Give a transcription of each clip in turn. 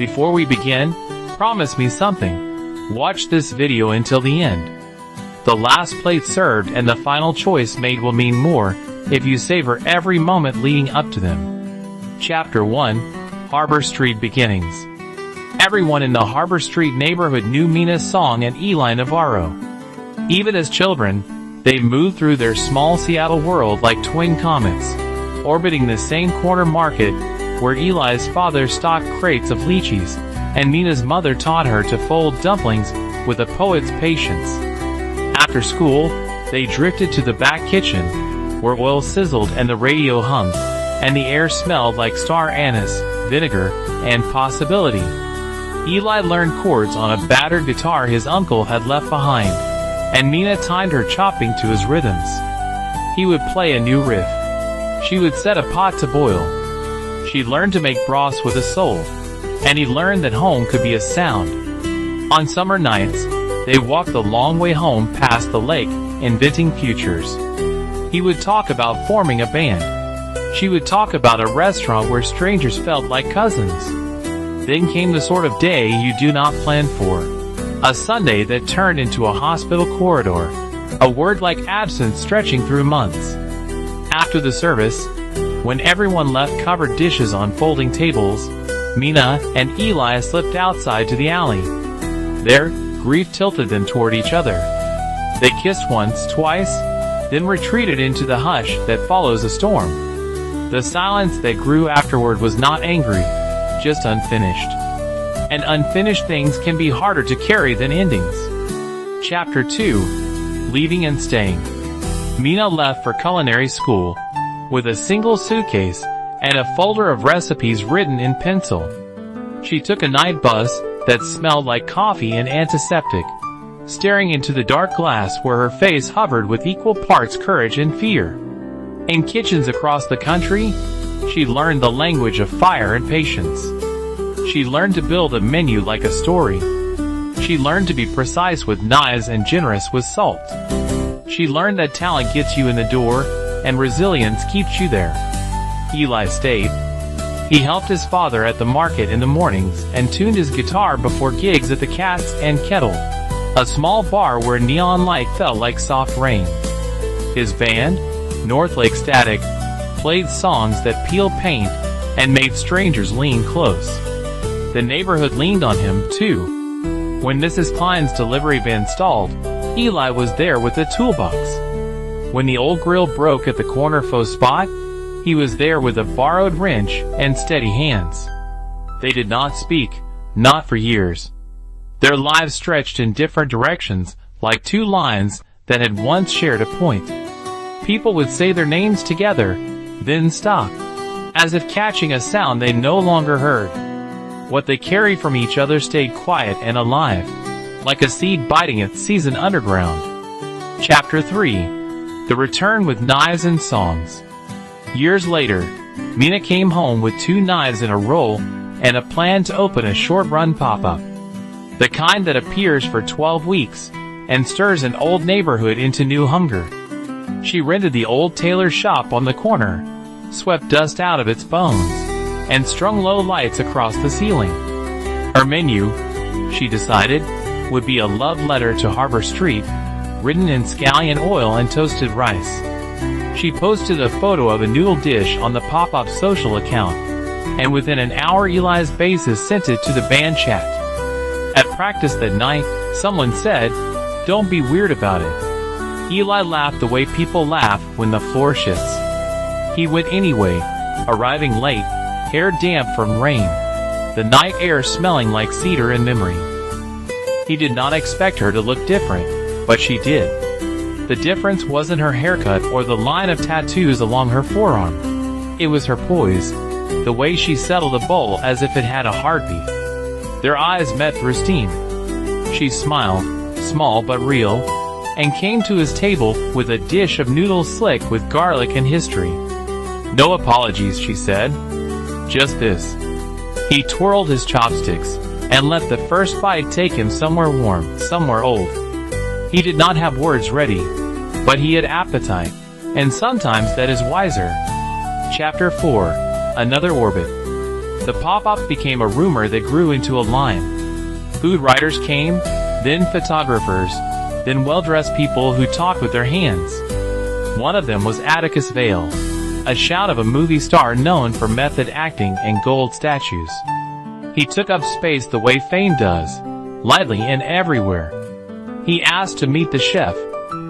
Before we begin, promise me something. Watch this video until the end. The last plate served and the final choice made will mean more if you savor every moment leading up to them. Chapter 1: Harbor Street Beginnings. Everyone in the Harbor Street neighborhood knew Mina's song and Eli Navarro. Even as children, they moved through their small Seattle world like twin comets, orbiting the same corner market where Eli's father stocked crates of lychees, and Mina's mother taught her to fold dumplings with a poet's patience. After school, they drifted to the back kitchen, where oil sizzled and the radio hummed, and the air smelled like star anise, vinegar, and possibility. Eli learned chords on a battered guitar his uncle had left behind, and Mina timed her chopping to his rhythms. He would play a new riff. She would set a pot to boil. She learned to make broths with a soul, and he learned that home could be a sound. On summer nights, they walked the long way home past the lake, inventing futures. He would talk about forming a band. She would talk about a restaurant where strangers felt like cousins. Then came the sort of day you do not plan for. A Sunday that turned into a hospital corridor, a word like absence stretching through months. After the service, when everyone left covered dishes on folding tables, Mina and Eli slipped outside to the alley. There, grief tilted them toward each other. They kissed once, twice, then retreated into the hush that follows a storm. The silence that grew afterward was not angry, just unfinished. And unfinished things can be harder to carry than endings. Chapter 2: Leaving and Staying. Mina left for culinary school with a single suitcase and a folder of recipes written in pencil. She took a night bus that smelled like coffee and antiseptic, staring into the dark glass where her face hovered with equal parts courage and fear. In kitchens across the country, she learned the language of fire and patience. She learned to build a menu like a story. She learned to be precise with knives and generous with salt. She learned that talent gets you in the door, and resilience keeps you there. Eli stayed. He helped his father at the market in the mornings and tuned his guitar before gigs at the Cats and Kettle, a small bar where neon light fell like soft rain. His band, North Lake Static, played songs that peeled paint and made strangers lean close. The neighborhood leaned on him, too. When Mrs. Klein's delivery van stalled, Eli was there with a toolbox. When the old grill broke at the corner faux spot, he was there with a borrowed wrench and steady hands. They did not speak, not for years. Their lives stretched in different directions, like two lines that had once shared a point. People would say their names together, then stop, as if catching a sound they no longer heard. What they carried from each other stayed quiet and alive, like a seed biting its season underground. Chapter 3: The Return with Knives and Songs. Years later, Mina came home with 2 knives in a roll and a plan to open a short-run pop-up. The kind that appears for 12 weeks and stirs an old neighborhood into new hunger. She rented the old tailor shop on the corner, swept dust out of its bones, and strung low lights across the ceiling. Her menu, she decided, would be a love letter to Harbor Street, written in scallion oil and toasted rice. She posted a photo of a noodle dish on the pop-up social account, and within an hour Eli's bassist sent it to the band chat. At practice that night, someone said, "Don't be weird about it." Eli laughed the way people laugh when the floor shifts. He went anyway, arriving late, hair damp from rain, the night air smelling like cedar and memory. He did not expect her to look different, but she did. The difference wasn't her haircut or the line of tattoos along her forearm. It was her poise, the way she settled a bowl as if it had a heartbeat. Their eyes met through steam. She smiled, small but real, and came to his table with a dish of noodles slick with garlic and history. "No apologies," she said. "Just this." He twirled his chopsticks and let the first bite take him somewhere warm, somewhere old. He did not have words ready, but he had appetite, and sometimes that is wiser. Chapter 4: Another Orbit. The pop-up became a rumor that grew into a line. Food writers came, then photographers, then well-dressed people who talked with their hands. One of them was Atticus Vale, a shout of a movie star known for method acting and gold statues. He took up space the way fame does, lightly and everywhere. He asked to meet the chef,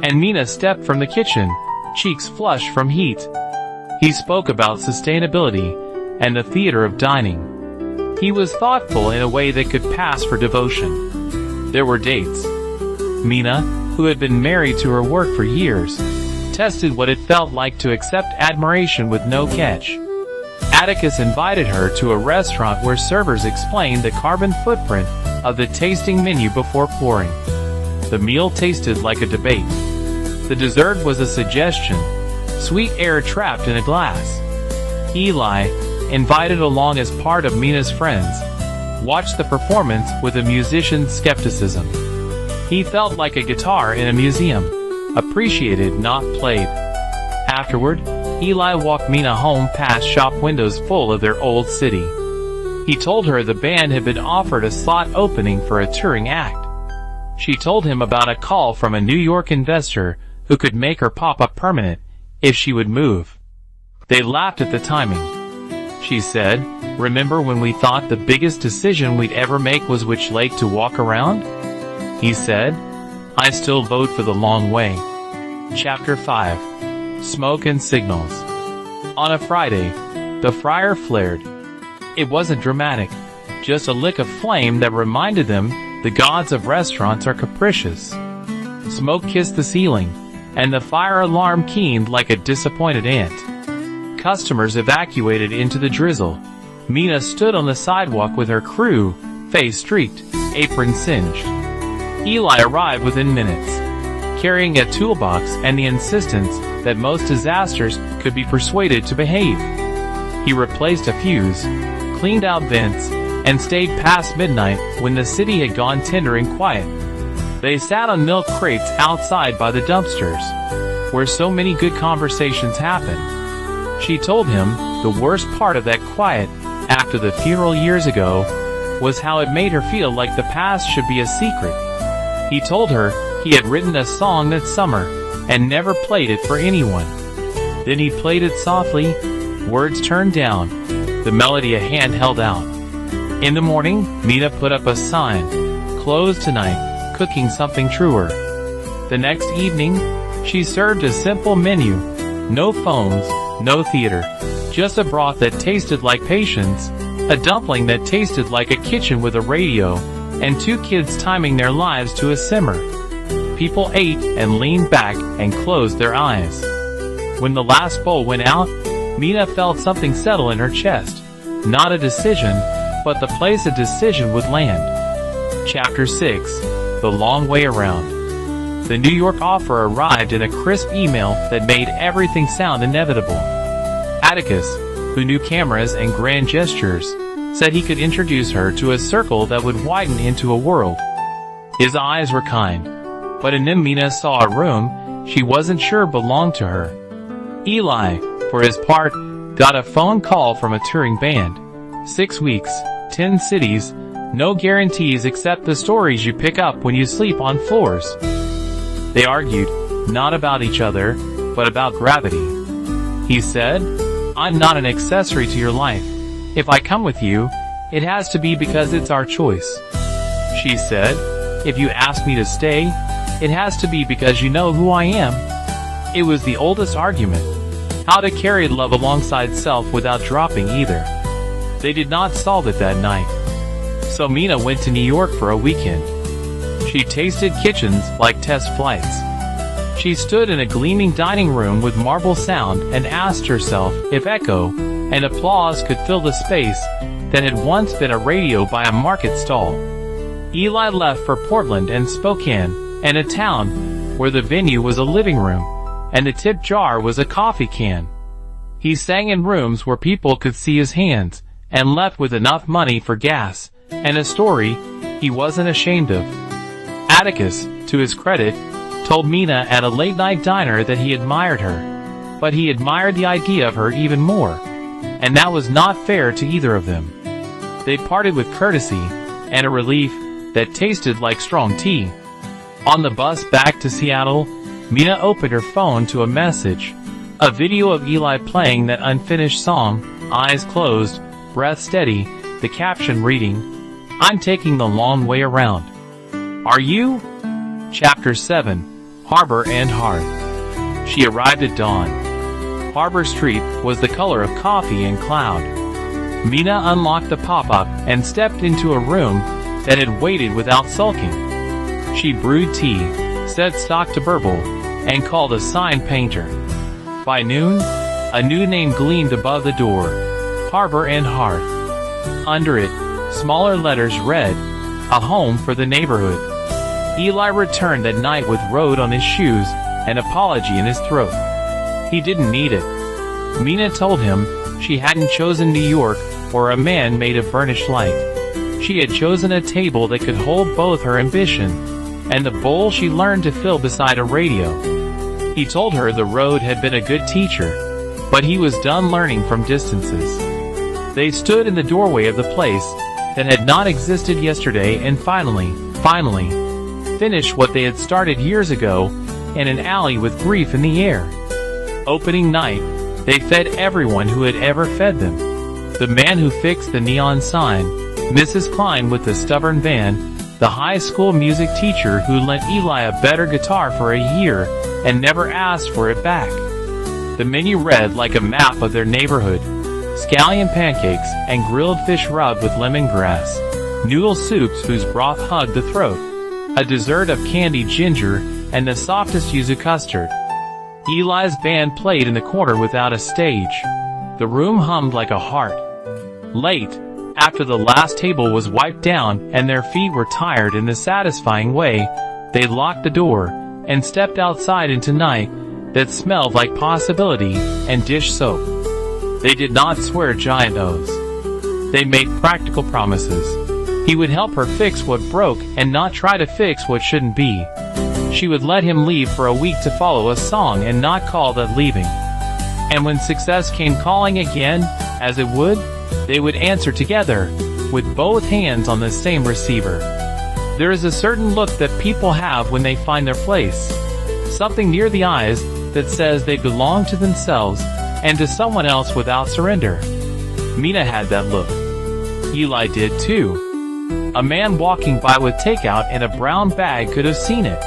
and Mina stepped from the kitchen, cheeks flushed from heat. He spoke about sustainability and the theater of dining. He was thoughtful in a way that could pass for devotion. There were dates. Mina, who had been married to her work for years, tested what it felt like to accept admiration with no catch. Atticus invited her to a restaurant where servers explained the carbon footprint of the tasting menu before pouring. The meal tasted like a debate. The dessert was a suggestion, sweet air trapped in a glass. Eli, invited along as part of Mina's friends, watched the performance with a musician's skepticism. He felt like a guitar in a museum, appreciated, not played. Afterward, Eli walked Mina home past shop windows full of their old city. He told her the band had been offered a slot opening for a touring act. She told him about a call from a New York investor who could make her pop-up permanent if she would move. They laughed at the timing. She said, "Remember when we thought the biggest decision we'd ever make was which lake to walk around?" He said, "I still vote for the long way." Chapter 5. Smoke and Signals. On a Friday, the fire flared. It wasn't dramatic, just a lick of flame that reminded them the gods of restaurants are capricious. Smoke kissed the ceiling, and the fire alarm keened like a disappointed ant. Customers evacuated into the drizzle. Mina stood on the sidewalk with her crew, face streaked, apron singed. Eli arrived within minutes, carrying a toolbox and the insistence that most disasters could be persuaded to behave. He replaced a fuse, cleaned out vents, and stayed past midnight when the city had gone tender and quiet. They sat on milk crates outside by the dumpsters, where so many good conversations happen. She told him the worst part of that quiet, after the funeral years ago, was how it made her feel like the past should be a secret. He told her he had written a song that summer, and never played it for anyone. Then he played it softly, words turned down, the melody a hand held out. In the morning, Mina put up a sign, "Closed tonight, cooking something truer." The next evening, she served a simple menu. No phones, no theater. Just a broth that tasted like patience, a dumpling that tasted like a kitchen with a radio, and two kids timing their lives to a simmer. People ate and leaned back and closed their eyes. When the last bowl went out, Mina felt something settle in her chest. Not a decision, but the place a decision would land. Chapter 6. The Long Way Around. The New York offer arrived in a crisp email that made everything sound inevitable. Atticus, who knew cameras and grand gestures, said he could introduce her to a circle that would widen into a world. His eyes were kind, but in them Mina saw a room she wasn't sure belonged to her. Eli, for his part, got a phone call from a touring band. 6 weeks, 10 cities, no guarantees except the stories you pick up when you sleep on floors. They argued, not about each other, but about gravity. He said, "I'm not an accessory to your life. If I come with you, it has to be because it's our choice." She said, "If you ask me to stay, it has to be because you know who I am." It was the oldest argument. How to carry love alongside self without dropping either. They did not solve it that night. So Mina went to New York for a weekend. She tasted kitchens like test flights. She stood in a gleaming dining room with marble sound and asked herself if echo and applause could fill the space that had once been a radio by a market stall. Eli left for Portland and Spokane, and a town where the venue was a living room, and the tip jar was a coffee can. He sang in rooms where people could see his hands, and left with enough money for gas, and a story he wasn't ashamed of. Atticus, to his credit, told Mina at a late-night diner that he admired her, but he admired the idea of her even more, and that was not fair to either of them. They parted with courtesy and a relief that tasted like strong tea. On the bus back to Seattle, Mina opened her phone to a message. A video of Eli playing that unfinished song, eyes closed, breath steady, the caption reading, "I'm taking the long way around." Are you? Chapter 7, Harbor and Hearth. She arrived at dawn. Harbor Street was the color of coffee and cloud. Mina unlocked the pop-up and stepped into a room that had waited without sulking. She brewed tea, said stock to burble, and called a sign painter. By noon, a new name gleamed above the door, Harbor and Hearth. Under it, smaller letters read, "A home for the neighborhood." Eli returned that night with road on his shoes, an apology in his throat. He didn't need it. Mina told him she hadn't chosen New York or a man made of burnished light. She had chosen a table that could hold both her ambition and the bowl she learned to fill beside a radio. He told her the road had been a good teacher, but he was done learning from distances. They stood in the doorway of the place that had not existed yesterday and finally finished what they had started years ago in an alley with grief in the air. Opening night, they fed everyone who had ever fed them. The man who fixed the neon sign, Mrs. Klein with the stubborn van, the high school music teacher who lent Eli a better guitar for a year and never asked for it back. The menu read like a map of their neighborhood: scallion pancakes and grilled fish rubbed with lemongrass, noodle soups whose broth hugged the throat, a dessert of candied ginger, and the softest yuzu custard. Eli's band played in the corner without a stage. The room hummed like a heart. Late, after the last table was wiped down and their feet were tired in the satisfying way, they locked the door and stepped outside into night that smelled like possibility and dish soap. They did not swear giant oaths. They made practical promises. He would help her fix what broke and not try to fix what shouldn't be. She would let him leave for a week to follow a song and not call that leaving. And when success came calling again, as it would, they would answer together, with both hands on the same receiver. There is a certain look that people have when they find their place. Something near the eyes that says they belong to themselves and to someone else without surrender. Mina had that look. Eli did too. A man walking by with takeout and a brown bag could have seen it.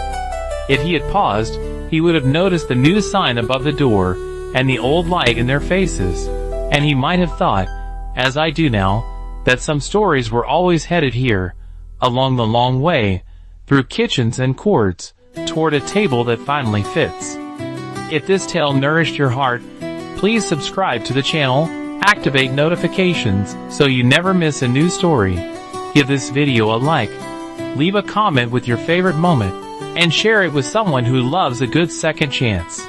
If he had paused, he would have noticed the new sign above the door and the old light in their faces, and he might have thought, as I do now, that some stories were always headed here, along the long way, through kitchens and courts, toward a table that finally fits. If this tale nourished your heart, please subscribe to the channel, activate notifications so you never miss a new story. Give this video a like, leave a comment with your favorite moment, and share it with someone who loves a good second chance.